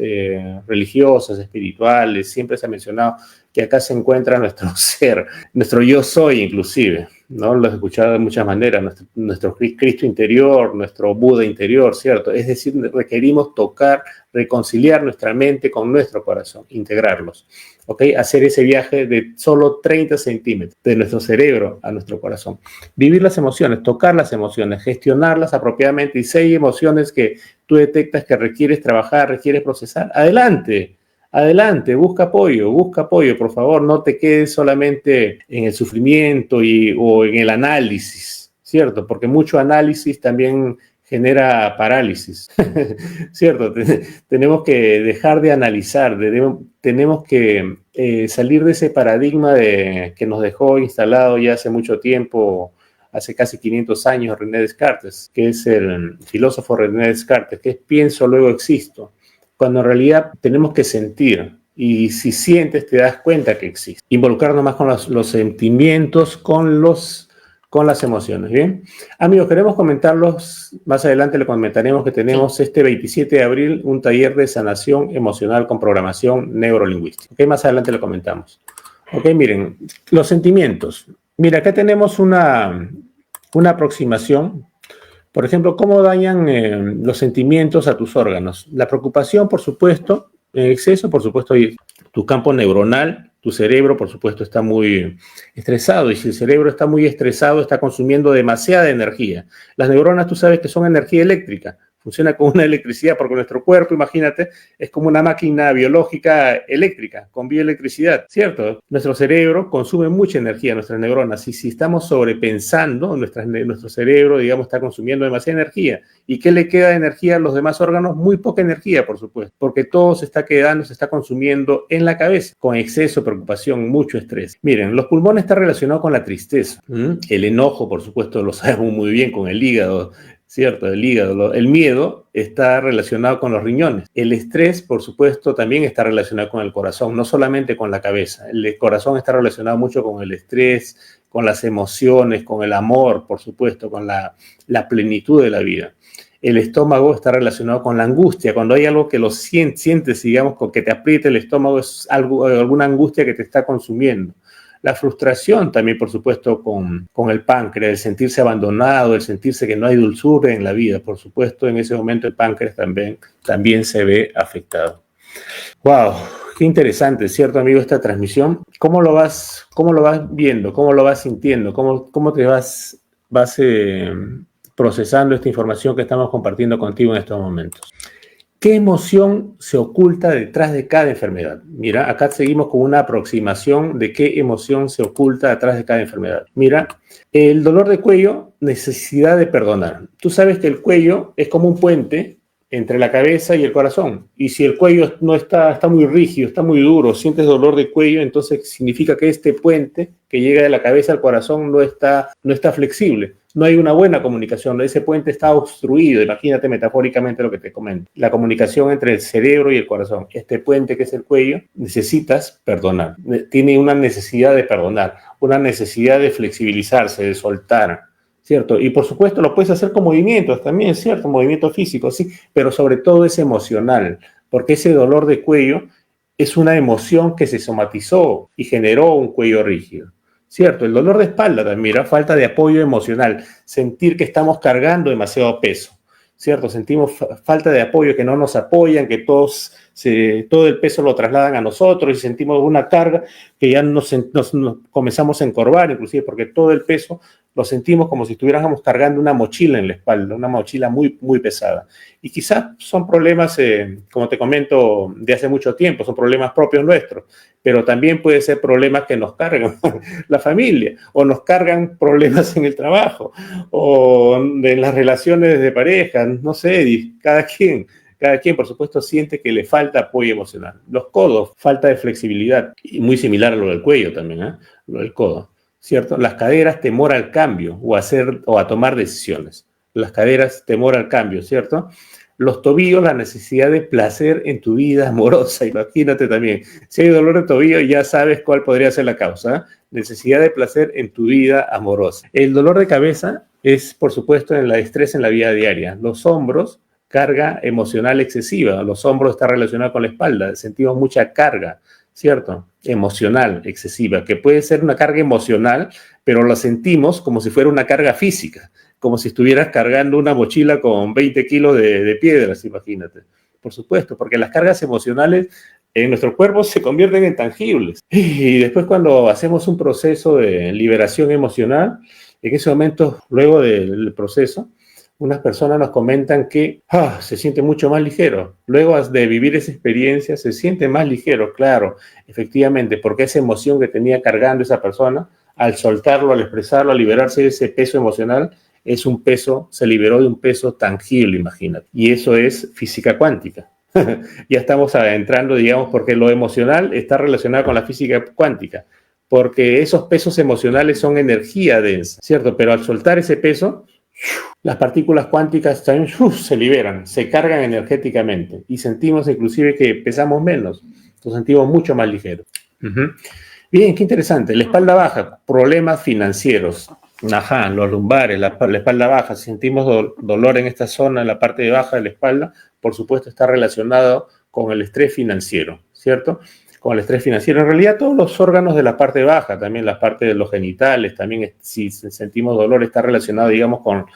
religiosas, espirituales, siempre se ha mencionado que acá se encuentra nuestro ser, nuestro yo soy inclusive, ¿no? Lo he escuchado de muchas maneras, nuestro Cristo interior, nuestro Buda interior, ¿cierto? Es decir, requerimos tocar, reconciliar nuestra mente con nuestro corazón, integrarlos, ¿ok? Hacer ese viaje de solo 30 centímetros, de nuestro cerebro a nuestro corazón. Vivir las emociones, tocar las emociones, gestionarlas apropiadamente, y si hay emociones que tú detectas que requieres trabajar, requieres procesar, adelante. Adelante, busca apoyo, por favor, no te quedes solamente en el sufrimiento o en el análisis, ¿cierto? Porque mucho análisis también genera parálisis, ¿cierto? Tenemos que dejar de analizar, tenemos que salir de ese paradigma que nos dejó instalado ya hace mucho tiempo, hace casi 500 años, René Descartes, que es el filósofo René Descartes, que es pienso, luego existo. Cuando en realidad tenemos que sentir, y si sientes te das cuenta que existe. Involucrarnos más con los sentimientos, con las emociones, ¿bien? Amigos, queremos comentarlos, más adelante le comentaremos que tenemos este 27 de abril un taller de sanación emocional con programación neurolingüística. ¿Ok? Más adelante le comentamos. Ok, miren, los sentimientos. Mira, acá tenemos una aproximación. Por ejemplo, ¿cómo dañan los sentimientos a tus órganos? La preocupación, por supuesto, en exceso, por supuesto, tu campo neuronal, tu cerebro, por supuesto, está muy estresado. Y si el cerebro está muy estresado, está consumiendo demasiada energía. Las neuronas, tú sabes que son energía eléctrica. Funciona con una electricidad, porque nuestro cuerpo, imagínate, es como una máquina biológica eléctrica, con bioelectricidad, ¿cierto? Nuestro cerebro consume mucha energía, nuestras neuronas, y si estamos sobrepensando, nuestro cerebro, digamos, está consumiendo demasiada energía. ¿Y qué le queda de energía a los demás órganos? Muy poca energía, por supuesto, porque todo se está consumiendo en la cabeza, con exceso, preocupación, mucho estrés. Miren, los pulmones están relacionados con la tristeza, el enojo, por supuesto, lo sabemos muy bien, con el hígado, ¿cierto? El hígado. El miedo está relacionado con los riñones. El estrés, por supuesto, también está relacionado con el corazón, no solamente con la cabeza. El corazón está relacionado mucho con el estrés, con las emociones, con el amor, por supuesto, con la plenitud de la vida. El estómago está relacionado con la angustia. Cuando hay algo que lo sientes, digamos, con que te aprieta el estómago, es alguna angustia que te está consumiendo. La frustración también, por supuesto, con el páncreas, el sentirse abandonado, el sentirse que no hay dulzura en la vida. Por supuesto, en ese momento el páncreas también se ve afectado. ¡Wow! Qué interesante, ¿cierto, amigo, esta transmisión? ¿Cómo lo vas viendo? ¿Cómo lo vas sintiendo? ¿Cómo te vas procesando esta información que estamos compartiendo contigo en estos momentos? ¿Qué emoción se oculta detrás de cada enfermedad? Mira, acá seguimos con una aproximación de qué emoción se oculta detrás de cada enfermedad. Mira, el dolor de cuello, necesidad de perdonar. Tú sabes que el cuello es como un puente entre la cabeza y el corazón. Y si el cuello no está muy rígido, está muy duro, sientes dolor de cuello, entonces significa que este puente que llega de la cabeza al corazón no está flexible. No hay una buena comunicación, ese puente está obstruido. Imagínate metafóricamente lo que te comento. La comunicación entre el cerebro y el corazón. Este puente que es el cuello, necesitas perdonar. Tiene una necesidad de perdonar, una necesidad de flexibilizarse, de soltar, ¿cierto? Y por supuesto lo puedes hacer con movimientos también, ¿cierto? Movimiento físico, sí, pero sobre todo es emocional, porque ese dolor de cuello es una emoción que se somatizó y generó un cuello rígido, ¿cierto? El dolor de espalda también, la falta de apoyo emocional, sentir que estamos cargando demasiado peso, ¿cierto? Sentimos falta de apoyo, que no nos apoyan, que todo el peso lo trasladan a nosotros y sentimos una carga que ya nos comenzamos a encorvar, inclusive porque todo el peso lo sentimos como si estuviéramos cargando una mochila en la espalda, una mochila muy, muy pesada. Y quizás son problemas, como te comento, de hace mucho tiempo, son problemas propios nuestros, pero también puede ser problemas que nos cargan la familia, o nos cargan problemas en el trabajo, o en las relaciones de pareja, no sé, cada quien, por supuesto, siente que le falta apoyo emocional. Los codos, falta de flexibilidad, y muy similar a lo del cuello también, ¿eh? Lo del codo, ¿cierto? Las caderas, temor al cambio o a tomar decisiones. Las caderas, temor al cambio, ¿cierto? Los tobillos, la necesidad de placer en tu vida amorosa. Imagínate también, si hay dolor de tobillo, ya sabes cuál podría ser la causa, ¿eh? Necesidad de placer en tu vida amorosa. El dolor de cabeza es, por supuesto, en el estrés en la vida diaria. Los hombros, carga emocional excesiva. Los hombros están relacionados con la espalda. Sentimos mucha carga, ¿cierto? Emocional excesiva, que puede ser una carga emocional, pero la sentimos como si fuera una carga física, como si estuvieras cargando una mochila con 20 kilos de piedras, imagínate. Por supuesto, porque las cargas emocionales en nuestro cuerpo se convierten en tangibles. Y después cuando hacemos un proceso de liberación emocional, en ese momento, luego del proceso, unas personas nos comentan que se siente mucho más ligero. Luego de vivir esa experiencia, se siente más ligero, claro, efectivamente, porque esa emoción que tenía cargando esa persona, al soltarlo, al expresarlo, al liberarse de ese peso emocional, se liberó de un peso tangible, imagínate. Y eso es física cuántica. Ya estamos adentrando, digamos, porque lo emocional está relacionado con la física cuántica, porque esos pesos emocionales son energía densa, ¿cierto? Pero al soltar ese peso, las partículas cuánticas también se liberan, se cargan energéticamente y sentimos inclusive que pesamos menos, nos sentimos mucho más ligeros. Bien, qué interesante. La espalda baja, problemas financieros. Ajá, los lumbares, la espalda baja, si sentimos dolor en esta zona, en la parte de baja de la espalda, por supuesto está relacionado con el estrés financiero, ¿cierto? Con el estrés financiero. En realidad todos los órganos de la parte baja, también la parte de los genitales, también si sentimos dolor está relacionado, digamos, con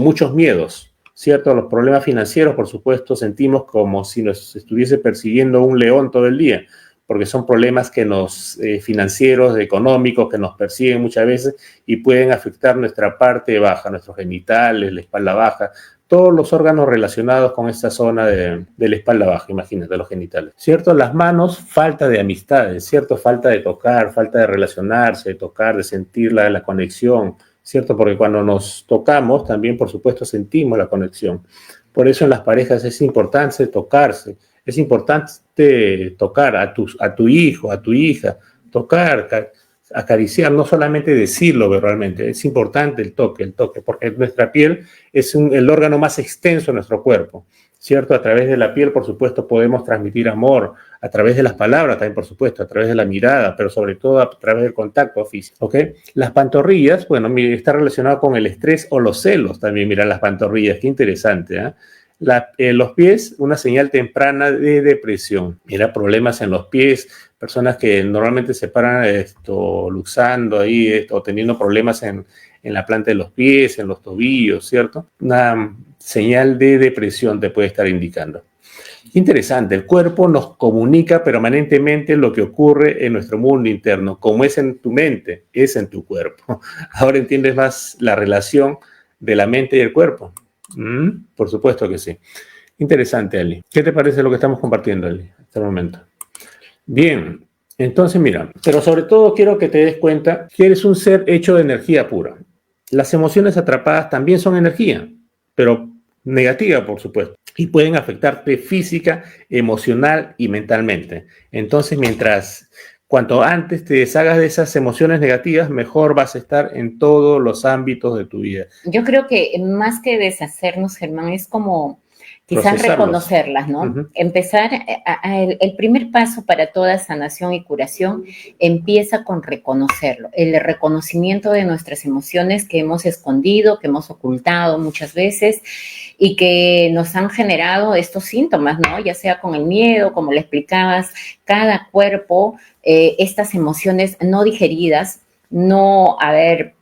muchos miedos, ¿cierto? Los problemas financieros, por supuesto, sentimos como si nos estuviese persiguiendo un león todo el día, porque son problemas financieros, económicos, que nos persiguen muchas veces y pueden afectar nuestra parte baja, nuestros genitales, la espalda baja, todos los órganos relacionados con esta zona de la espalda baja, imagínate, los genitales, ¿cierto? Las manos, falta de amistades, ¿cierto? Falta de tocar, falta de relacionarse, de tocar, de sentir la conexión, ¿cierto? Porque cuando nos tocamos, también, por supuesto, sentimos la conexión. Por eso en las parejas es importante tocarse, es importante tocar a tu hijo, a tu hija, tocar, acariciar, no solamente decirlo verbalmente, es importante el toque, porque nuestra piel es el órgano más extenso de nuestro cuerpo, ¿cierto? A través de la piel, por supuesto, podemos transmitir amor, a través de las palabras también, por supuesto, a través de la mirada, pero sobre todo a través del contacto físico, ¿ok? Las pantorrillas, bueno, está relacionado con el estrés o los celos también, mira, las pantorrillas, qué interesante, ¿eh? Los pies, una señal temprana de depresión. Mira, problemas en los pies, personas que normalmente se paran luxando ahí o teniendo problemas en la planta de los pies, en los tobillos, ¿cierto? Una señal de depresión te puede estar indicando. Interesante, el cuerpo nos comunica permanentemente lo que ocurre en nuestro mundo interno. Como es en tu mente, es en tu cuerpo. Ahora entiendes más la relación de la mente y el cuerpo. Por supuesto que sí. Interesante, Eli. ¿Qué te parece lo que estamos compartiendo, Eli, hasta el momento? Bien, entonces mira, pero sobre todo quiero que te des cuenta que eres un ser hecho de energía pura. Las emociones atrapadas también son energía, pero negativa, por supuesto, y pueden afectarte física, emocional y mentalmente. Entonces, cuanto antes te deshagas de esas emociones negativas, mejor vas a estar en todos los ámbitos de tu vida. Yo creo que más que deshacernos, Germán, es como quizás procesarlos. reconocerlas, ¿no? Empezar, el primer paso para toda sanación y curación empieza con reconocerlo, el reconocimiento de nuestras emociones que hemos escondido, que hemos ocultado muchas veces y que nos han generado estos síntomas, ¿no? Ya sea con el miedo, como le explicabas, cada cuerpo, estas emociones no digeridas, no haber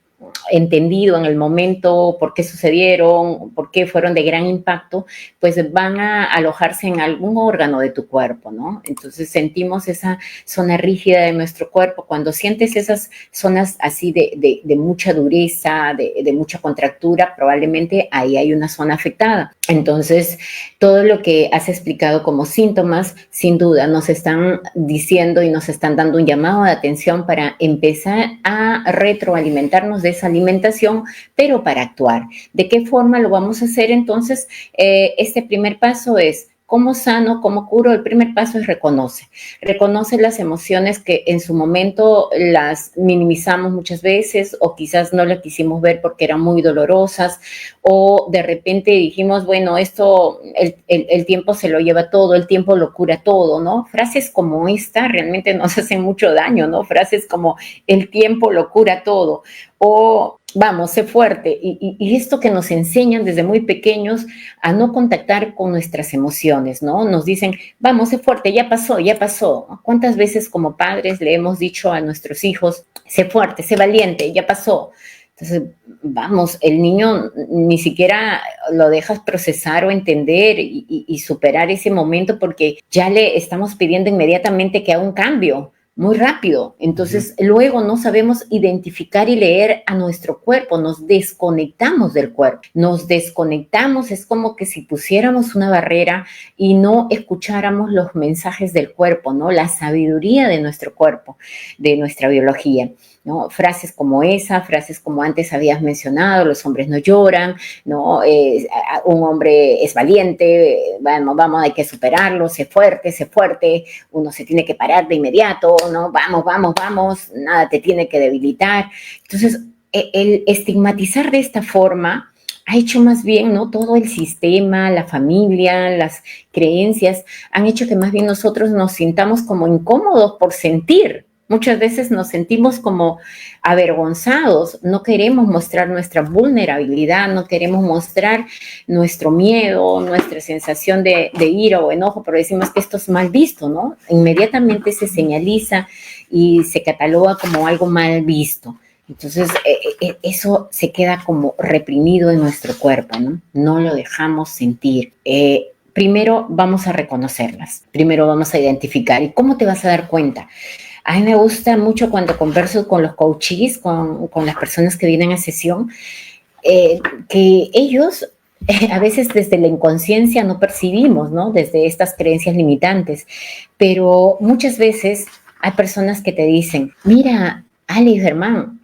entendido en el momento por qué sucedieron, por qué fueron de gran impacto, pues van a alojarse en algún órgano de tu cuerpo, ¿no? Entonces sentimos esa zona rígida de nuestro cuerpo. Cuando sientes esas zonas así de mucha dureza, de mucha contractura, probablemente ahí hay una zona afectada. Entonces, todo lo que has explicado como síntomas, sin duda, nos están diciendo y nos están dando un llamado de atención para empezar a retroalimentarnos de esa alimentación, pero para actuar. ¿De qué forma lo vamos a hacer? Entonces, este primer paso es, ¿cómo sano? ¿Cómo curo? El primer paso es reconoce. Reconoce las emociones que en su momento las minimizamos muchas veces o quizás no las quisimos ver porque eran muy dolorosas o de repente dijimos, bueno, esto, el tiempo se lo lleva todo, el tiempo lo cura todo, ¿no? Frases como esta realmente nos hacen mucho daño, ¿no? Frases como el tiempo lo cura todo o vamos, sé fuerte. Y esto que nos enseñan desde muy pequeños a no contactar con nuestras emociones, ¿no? Nos dicen, vamos, sé fuerte, ya pasó, ya pasó. ¿Cuántas veces como padres le hemos dicho a nuestros hijos, sé fuerte, sé valiente, ya pasó? Entonces, vamos, el niño ni siquiera lo dejas procesar o entender y superar ese momento porque ya le estamos pidiendo inmediatamente que haga un cambio muy rápido. Entonces, luego no sabemos identificar y leer a nuestro cuerpo, nos desconectamos del cuerpo, nos desconectamos, es como que si pusiéramos una barrera y no escucháramos los mensajes del cuerpo, ¿no? La sabiduría de nuestro cuerpo, de nuestra biología, ¿no? Frases como esa, frases como antes habías mencionado, los hombres no lloran, ¿no? Un hombre es valiente, vamos, hay que superarlo, sé fuerte, uno se tiene que parar de inmediato, ¿no? Vamos, nada te tiene que debilitar. Entonces, el estigmatizar de esta forma ha hecho más bien, ¿no? Todo el sistema, la familia, las creencias han hecho que más bien nosotros nos sintamos como incómodos por sentir. Muchas veces nos sentimos como avergonzados, no queremos mostrar nuestra vulnerabilidad, no queremos mostrar nuestro miedo, nuestra sensación de ira o enojo, pero decimos que esto es mal visto, ¿no? Inmediatamente se señaliza y se cataloga como algo mal visto. Entonces, eso se queda como reprimido en nuestro cuerpo, ¿no? No lo dejamos sentir. Primero vamos a reconocerlas, primero vamos a identificar. ¿Y cómo te vas a dar cuenta? A mí me gusta mucho cuando converso con los coaches, con las personas que vienen a sesión, que ellos a veces desde la inconsciencia no percibimos, ¿no? Desde estas creencias limitantes, pero muchas veces hay personas que te dicen, mira, Alex, Germán,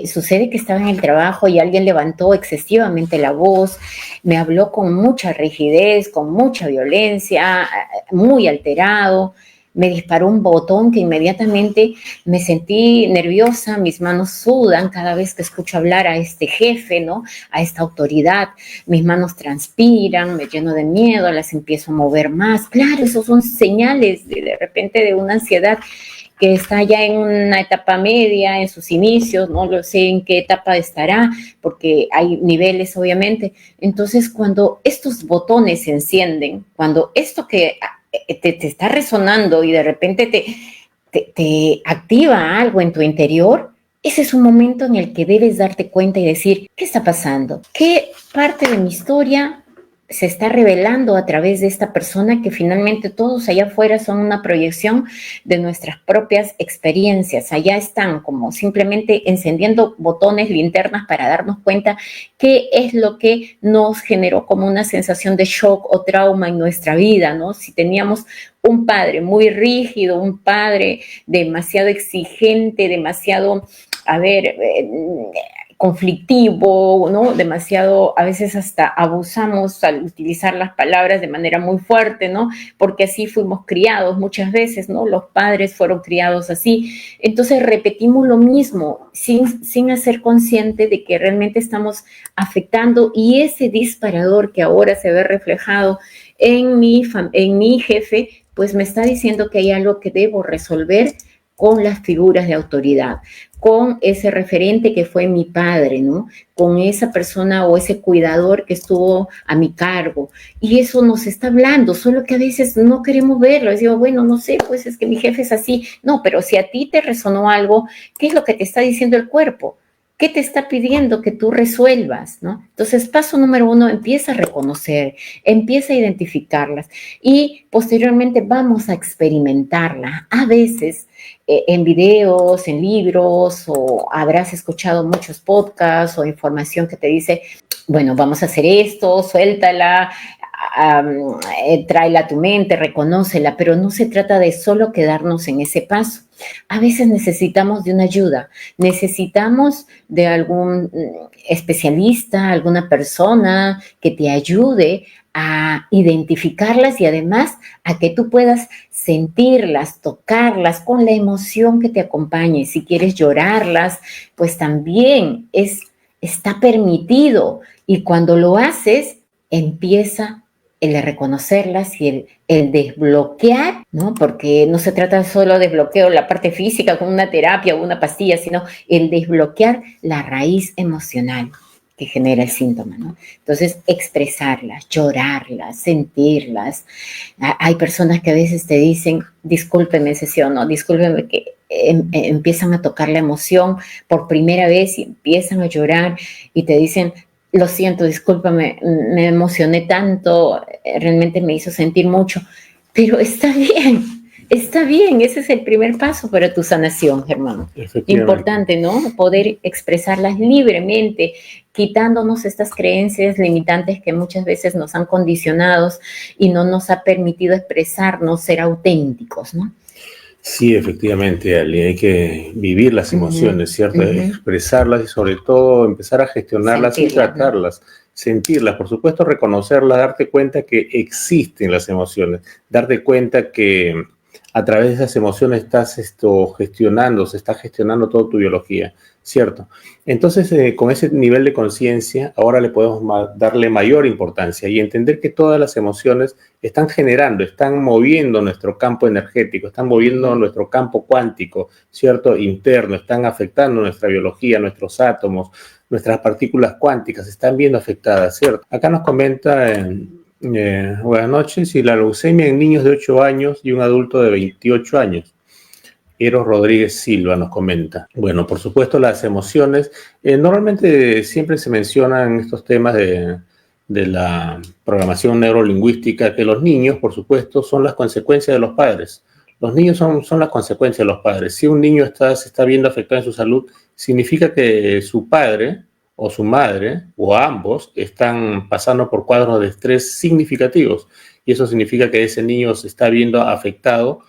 sucede que estaba en el trabajo y alguien levantó excesivamente la voz, me habló con mucha rigidez, con mucha violencia, muy alterado, me disparó un botón que inmediatamente me sentí nerviosa, mis manos sudan cada vez que escucho hablar a este jefe, ¿no? A esta autoridad, mis manos transpiran, me lleno de miedo, las empiezo a mover más. Claro, esos son señales de repente de una ansiedad que está ya en una etapa media, en sus inicios, no lo sé en qué etapa estará, porque hay niveles obviamente. Entonces, cuando estos botones se encienden, cuando esto que te está resonando y de repente te activa algo en tu interior, ese es un momento en el que debes darte cuenta y decir, ¿qué está pasando? ¿Qué parte de mi historia se está revelando a través de esta persona que finalmente todos allá afuera son una proyección de nuestras propias experiencias? Allá están como simplemente encendiendo botones, linternas para darnos cuenta qué es lo que nos generó como una sensación de shock o trauma en nuestra vida, ¿no? Si teníamos un padre muy rígido, un padre demasiado exigente, demasiado, conflictivo, ¿no? Demasiado, a veces hasta abusamos al utilizar las palabras de manera muy fuerte, ¿no? Porque así fuimos criados muchas veces, ¿no? Los padres fueron criados así. Entonces repetimos lo mismo sin hacer consciente de que realmente estamos afectando, y ese disparador que ahora se ve reflejado en mi jefe, pues me está diciendo que hay algo que debo resolver con las figuras de autoridad, con ese referente que fue mi padre, ¿no? Con esa persona o ese cuidador que estuvo a mi cargo. Y eso nos está hablando, solo que a veces no queremos verlo. Les digo, bueno, no sé, pues es que mi jefe es así. No, pero si a ti te resonó algo, ¿qué es lo que te está diciendo el cuerpo? ¿Qué te está pidiendo que tú resuelvas, ¿no? Entonces, paso número 1, empieza a reconocer, empieza a identificarlas y posteriormente vamos a experimentarla. A veces en videos, en libros, o habrás escuchado muchos podcasts o información que te dice, bueno, vamos a hacer esto, suéltala, tráela a tu mente, reconócela, pero no se trata de solo quedarnos en ese paso. A veces necesitamos de una ayuda, necesitamos de algún especialista, alguna persona que te ayude a identificarlas y además a que tú puedas sentirlas, tocarlas con la emoción que te acompañe. Si quieres llorarlas, pues también está permitido, y cuando lo haces empieza el de reconocerlas y el desbloquear, ¿no? Porque no se trata solo de bloqueo la parte física con una terapia o una pastilla, sino el desbloquear la raíz emocional que genera el síntoma, ¿no? Entonces, expresarlas, llorarlas, sentirlas. Hay personas que a veces te dicen, discúlpeme sesión, no, discúlpeme, que empiezan a tocar la emoción por primera vez y empiezan a llorar y te dicen, lo siento, discúlpame, me emocioné tanto, realmente me hizo sentir mucho, pero está bien, ese es el primer paso para tu sanación, Germán. Importante, ¿no? Poder expresarlas libremente, quitándonos estas creencias limitantes que muchas veces nos han condicionado y no nos ha permitido expresarnos, ser auténticos, ¿no? Sí, efectivamente, Ali, hay que vivir las emociones, ¿cierto? Expresarlas y sobre todo empezar a gestionarlas y tratarlas, ¿no? Sentirlas, por supuesto, reconocerlas, darte cuenta que existen las emociones, darte cuenta que a través de esas emociones estás se está gestionando toda tu biología, ¿cierto? Entonces, con ese nivel de conciencia, ahora le podemos darle mayor importancia y entender que todas las emociones están generando, están moviendo nuestro campo energético, están moviendo nuestro campo cuántico, ¿cierto? Interno, están afectando nuestra biología, nuestros átomos, nuestras partículas cuánticas, están viendo afectadas, ¿cierto? Acá nos comenta... buenas noches. Y la leucemia en niños de 8 años y un adulto de 28 años. Eros Rodríguez Silva nos comenta. Bueno, por supuesto, las emociones. Normalmente siempre se mencionan estos temas de la programación neurolingüística, que los niños, por supuesto, son las consecuencias de los padres. Los niños son las consecuencias de los padres. Si un niño se está viendo afectado en su salud, significa que su padre o su madre, o ambos, están pasando por cuadros de estrés significativos. Y eso significa que ese niño se está viendo afectado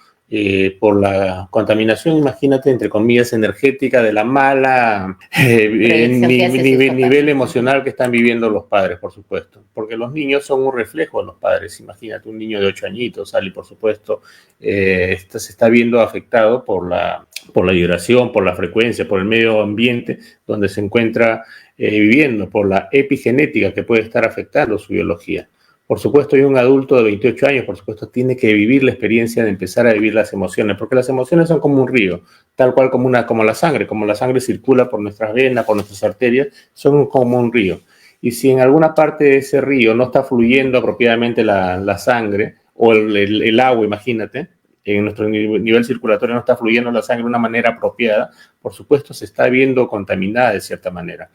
por la contaminación, imagínate, entre comillas, energética de la mala nivel emocional que están viviendo los padres, por supuesto. Porque los niños son un reflejo de los padres. Imagínate un niño de 8 añitos, Ali, por supuesto, se está viendo afectado por la vibración, por la frecuencia, por el medio ambiente donde se encuentra viviendo, por la epigenética que puede estar afectando su biología. Por supuesto, y un adulto de 28 años, por supuesto, tiene que vivir la experiencia de empezar a vivir las emociones, porque las emociones son como un río, tal cual como la sangre circula por nuestras venas, por nuestras arterias, son como un río. Y si en alguna parte de ese río no está fluyendo apropiadamente la sangre, o el agua, imagínate, en nuestro nivel circulatorio no está fluyendo la sangre de una manera apropiada, por supuesto se está viendo contaminada de cierta manera.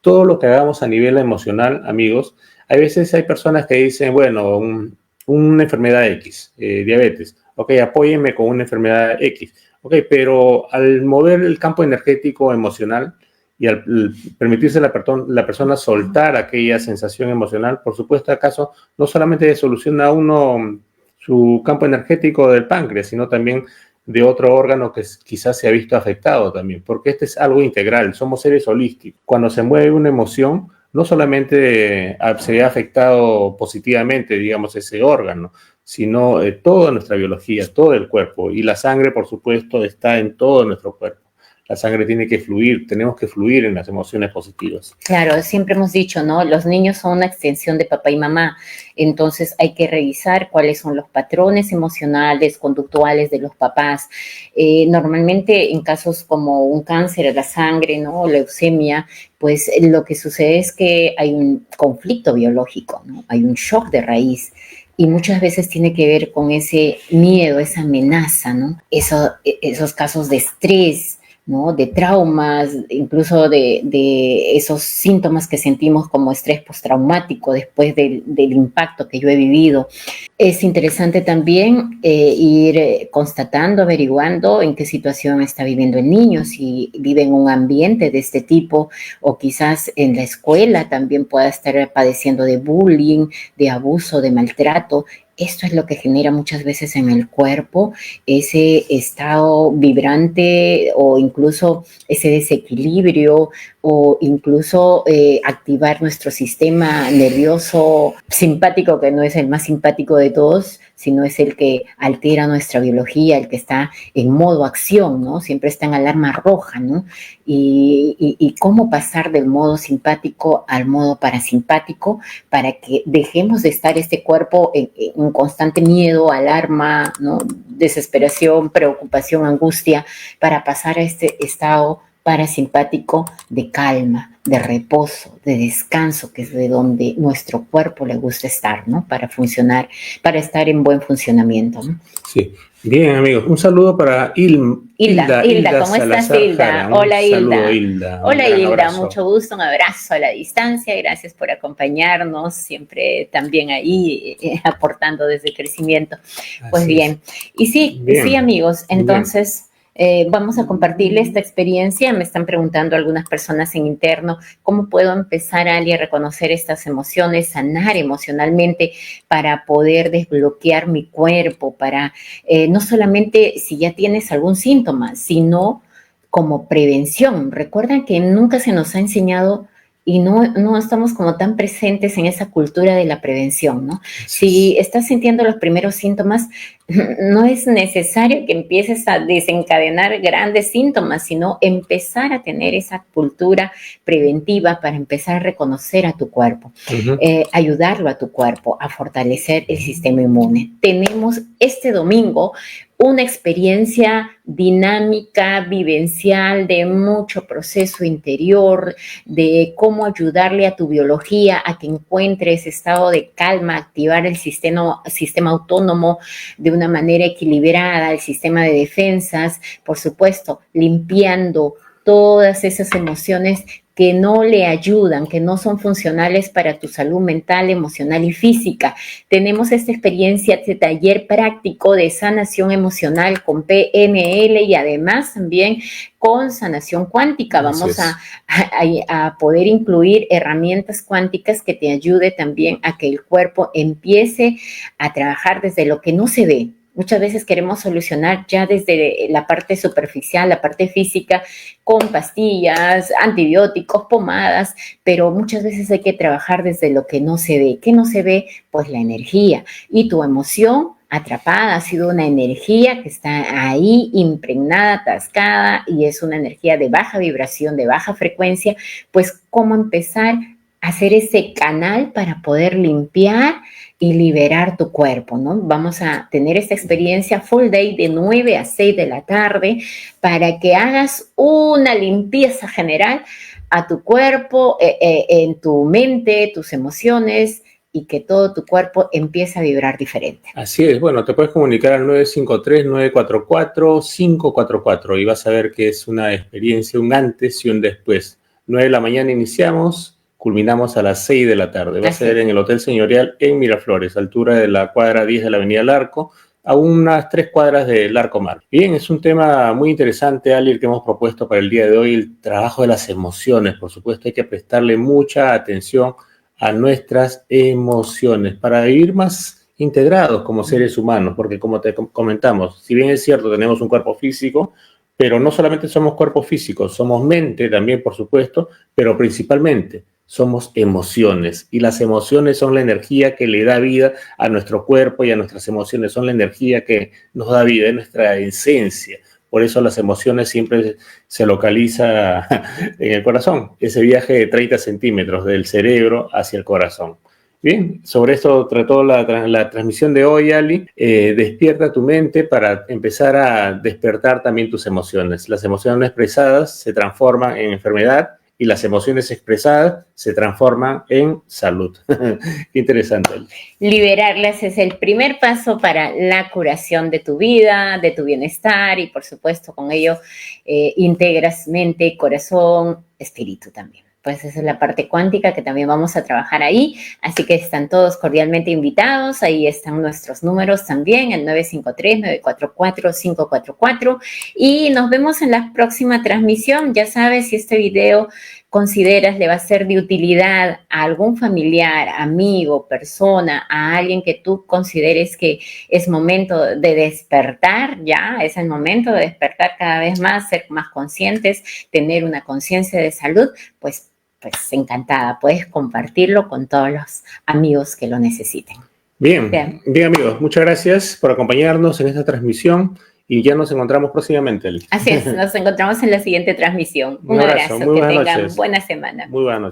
Todo lo que hagamos a nivel emocional, amigos, hay veces hay personas que dicen, bueno, una enfermedad X, diabetes, ok, apóyenme con una enfermedad X, ok, pero al mover el campo energético emocional y al permitirse a la persona soltar aquella sensación emocional, por supuesto, acaso no solamente soluciona uno su campo energético del páncreas, sino también de otro órgano que quizás se ha visto afectado también, porque este es algo integral, somos seres holísticos. Cuando se mueve una emoción, no solamente se ve afectado positivamente, digamos, ese órgano, sino toda nuestra biología, todo el cuerpo. Y la sangre, por supuesto, está en todo nuestro cuerpo. La sangre tiene que fluir, tenemos que fluir en las emociones positivas. Claro, siempre hemos dicho, ¿no? Los niños son una extensión de papá y mamá, entonces hay que revisar cuáles son los patrones emocionales, conductuales de los papás. Normalmente en casos como un cáncer de la sangre, ¿no? Leucemia, pues lo que sucede es que hay un conflicto biológico, ¿no? Hay un shock de raíz. Y muchas veces tiene que ver con ese miedo, esa amenaza, ¿no? Esos casos de estrés, ¿no? De traumas, incluso de esos síntomas que sentimos como estrés postraumático después del impacto que yo he vivido. Es interesante también ir constatando, averiguando en qué situación está viviendo el niño, si vive en un ambiente de este tipo o quizás en la escuela también pueda estar padeciendo de bullying, de abuso, de maltrato. Esto es lo que genera muchas veces en el cuerpo ese estado vibrante o incluso ese desequilibrio o incluso activar nuestro sistema nervioso simpático, que no es el más simpático de todos, sino es el que altera nuestra biología, el que está en modo acción, ¿no? Siempre está en alarma roja, ¿no? Y cómo pasar del modo simpático al modo parasimpático para que dejemos de estar este cuerpo en un constante miedo, alarma, ¿no? Desesperación, preocupación, angustia, para pasar a este estado parasimpático de calma, de reposo, de descanso, que es de donde nuestro cuerpo le gusta estar, ¿no? Para funcionar, para estar en buen funcionamiento, ¿no? Sí. Bien, amigos, un saludo para Hilda, ¿cómo estás, Hilda? Hola, Hilda. Hola, Hilda, mucho gusto, un abrazo a la distancia, gracias por acompañarnos, siempre también ahí aportando desde el crecimiento. Pues bien, y sí, amigos, entonces vamos a compartirle esta experiencia. Me están preguntando algunas personas en interno, ¿cómo puedo empezar, Ali, a reconocer estas emociones, sanar emocionalmente para poder desbloquear mi cuerpo, para no solamente si ya tienes algún síntoma, sino como prevención? Recuerdan que nunca se nos ha enseñado y no estamos como tan presentes en esa cultura de la prevención, ¿no? Si estás sintiendo los primeros síntomas, no es necesario que empieces a desencadenar grandes síntomas, sino empezar a tener esa cultura preventiva para empezar a reconocer a tu cuerpo, ayudarlo a tu cuerpo a fortalecer el sistema inmune. Tenemos este domingo una experiencia dinámica, vivencial, de mucho proceso interior, de cómo ayudarle a tu biología a que encuentre ese estado de calma, activar el sistema autónomo de una manera equilibrada, el sistema de defensas, por supuesto, limpiando todas esas emociones que no le ayudan, que no son funcionales para tu salud mental, emocional y física. Tenemos esta experiencia, este taller práctico de sanación emocional con PNL y además también con sanación cuántica. Vamos a poder incluir herramientas cuánticas que te ayude también a que el cuerpo empiece a trabajar desde lo que no se ve. Muchas veces queremos solucionar ya desde la parte superficial, la parte física, con pastillas, antibióticos, pomadas, pero muchas veces hay que trabajar desde lo que no se ve. ¿Qué no se ve? Pues la energía. Y tu emoción atrapada ha sido una energía que está ahí impregnada, atascada, y es una energía de baja vibración, de baja frecuencia. Pues, ¿cómo empezar a hacer ese canal para poder limpiar y liberar tu cuerpo, ¿no? Vamos a tener esta experiencia full day de 9 a 6 de la tarde para que hagas una limpieza general a tu cuerpo, en tu mente, tus emociones, y que todo tu cuerpo empiece a vibrar diferente. Así es, bueno, te puedes comunicar al 953-944-544 y vas a ver que es una experiencia, un antes y un después. 9 de la mañana iniciamos, culminamos a las 6 de la tarde. Va a ser en el Hotel Señorial en Miraflores, altura de la cuadra 10 de la Avenida Larco, a unas 3 cuadras del Larco Mar. Bien, es un tema muy interesante, Ali, el que hemos propuesto para el día de hoy, el trabajo de las emociones. Por supuesto, hay que prestarle mucha atención a nuestras emociones para vivir más integrados como seres humanos, porque como te comentamos, si bien es cierto, tenemos un cuerpo físico, pero no solamente somos cuerpo físico, somos mente también, por supuesto, pero principalmente somos emociones, y las emociones son la energía que le da vida a nuestro cuerpo y a nuestras emociones, son la energía que nos da vida, es nuestra esencia. Por eso las emociones siempre se localiza en el corazón, ese viaje de 30 centímetros del cerebro hacia el corazón. Bien, sobre esto trató la transmisión de hoy, Ali. Despierta tu mente para empezar a despertar también tus emociones. Las emociones no expresadas se transforman en enfermedad y las emociones expresadas se transforman en salud. Qué interesante, Ali. Liberarlas es el primer paso para la curación de tu vida, de tu bienestar, y por supuesto con ello integras mente, corazón, espíritu también. Pues esa es la parte cuántica que también vamos a trabajar ahí, así que están todos cordialmente invitados. Ahí están nuestros números también, el 953-944-544, y nos vemos en la próxima transmisión. Ya sabes, si este video consideras le va a ser de utilidad a algún familiar, amigo, persona, a alguien que tú consideres que es momento de despertar, ya es el momento de despertar cada vez más, ser más conscientes, tener una conciencia de salud, pues encantada, puedes compartirlo con todos los amigos que lo necesiten. Bien, bien amigos, muchas gracias por acompañarnos en esta transmisión y ya nos encontramos próximamente. Así es, nos encontramos en la siguiente transmisión. Un abrazo, muy que buenas tengan noches. buena semana. Muy buenas noches.